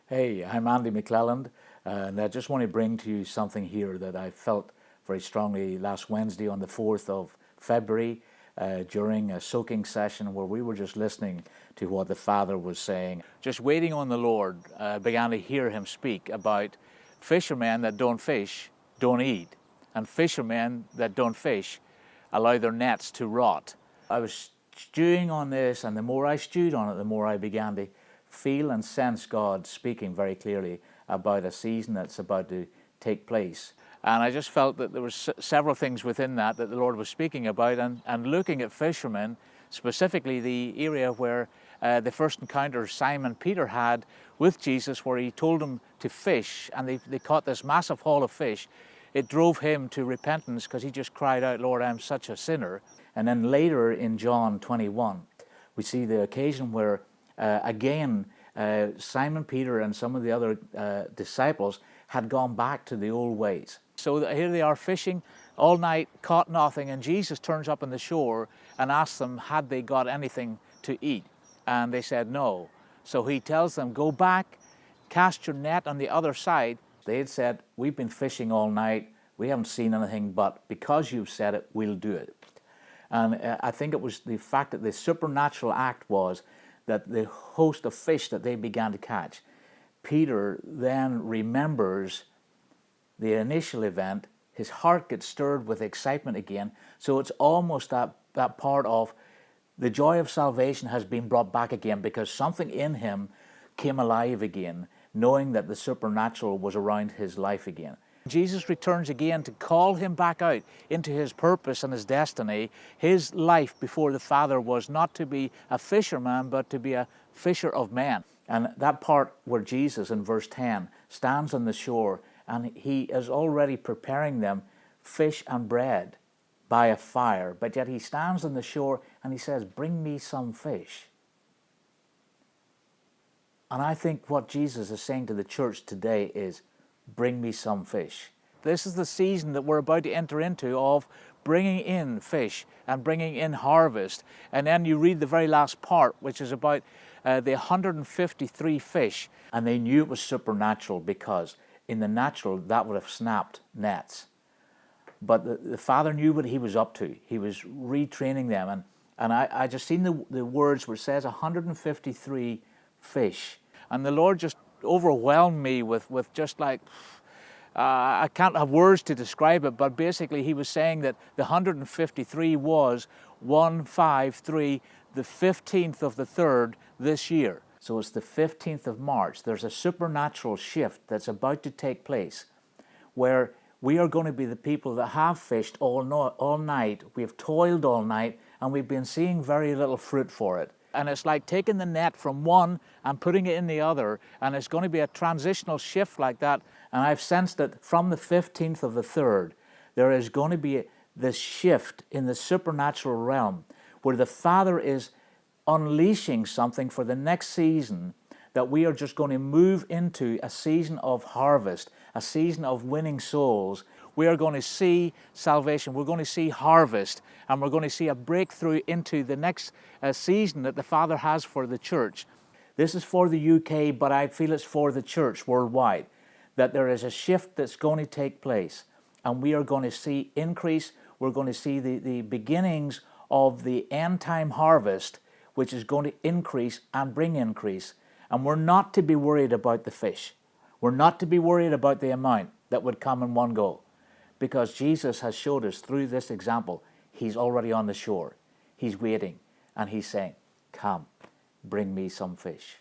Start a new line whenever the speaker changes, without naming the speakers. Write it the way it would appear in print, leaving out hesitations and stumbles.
Hey, I'm Andy McClelland, and I just want to bring to you something here that I felt very strongly last Wednesday on the 4th of February during a soaking session where we were just listening to what the Father was saying. Just waiting on the Lord, began to hear him speak about fishermen that don't fish, don't eat, and fishermen that don't fish allow their nets to rot. I was stewing on this, and the more I stewed on it, the more I began to feel and sense God speaking very clearly about a season that's about to take place. And I just felt that there were several things within that the Lord was speaking about, and looking at fishermen, specifically the area where the first encounter Simon Peter had with Jesus, where he told him to fish, and they caught this massive haul of fish. It drove him to repentance because he just cried out, "Lord, I'm such a sinner." And then later in John 21, we see the occasion where again, Simon Peter and some of the other disciples had gone back to the old ways. So here they are fishing all night, caught nothing, and Jesus turns up on the shore and asks them, had they got anything to eat? And they said no. So he tells them, go back, cast your net on the other side. They had said, we've been fishing all night, we haven't seen anything, but because you've said it, we'll do it. And I think it was the fact that the supernatural act was that the host of fish that they began to catch, Peter then remembers the initial event. His heart gets stirred with excitement again. So it's almost that part of the joy of salvation has been brought back again, because something in him came alive again, knowing that the supernatural was around his life again. Jesus returns again to call him back out into his purpose and his destiny. His life before the Father was not to be a fisherman, but to be a fisher of men. And that part where Jesus in verse 10 stands on the shore, and he is already preparing them fish and bread by a fire, but yet he stands on the shore and he says, bring me some fish. And I think what Jesus is saying to the church today is, bring me some fish. This is the season that we're about to enter into of bringing in fish and bringing in harvest. And then you read the very last part, which is about the 153 fish. And they knew it was supernatural, because in the natural that would have snapped nets. But the Father knew what he was up to. He was retraining them. And I just seen the words where it says 153 fish. And the Lord just overwhelmed me with just like, I can't have words to describe it, but basically he was saying that the 153 was 153, the 15th of the 3rd this year. So it's the 15th of March. There's a supernatural shift that's about to take place, where we are going to be the people that have fished all night. We've toiled all night, and we've been seeing very little fruit for it. And it's like taking the net from one and putting it in the other, and it's going to be a transitional shift like that. And I've sensed that from the 15th of the 3rd, there is going to be this shift in the supernatural realm, where the Father is unleashing something for the next season, that we are just going to move into a season of harvest, a season of winning souls. We are going to see salvation, we're going to see harvest, and we're going to see a breakthrough into the next season that the Father has for the church. This is for the UK, but I feel it's for the church worldwide, that there is a shift that's going to take place, and we are going to see increase. We're going to see the beginnings of the end time harvest, which is going to increase and bring increase. And we're not to be worried about the fish. We're not to be worried about the amount that would come in one go, because Jesus has showed us through this example, he's already on the shore. He's waiting, and he's saying, come, bring me some fish.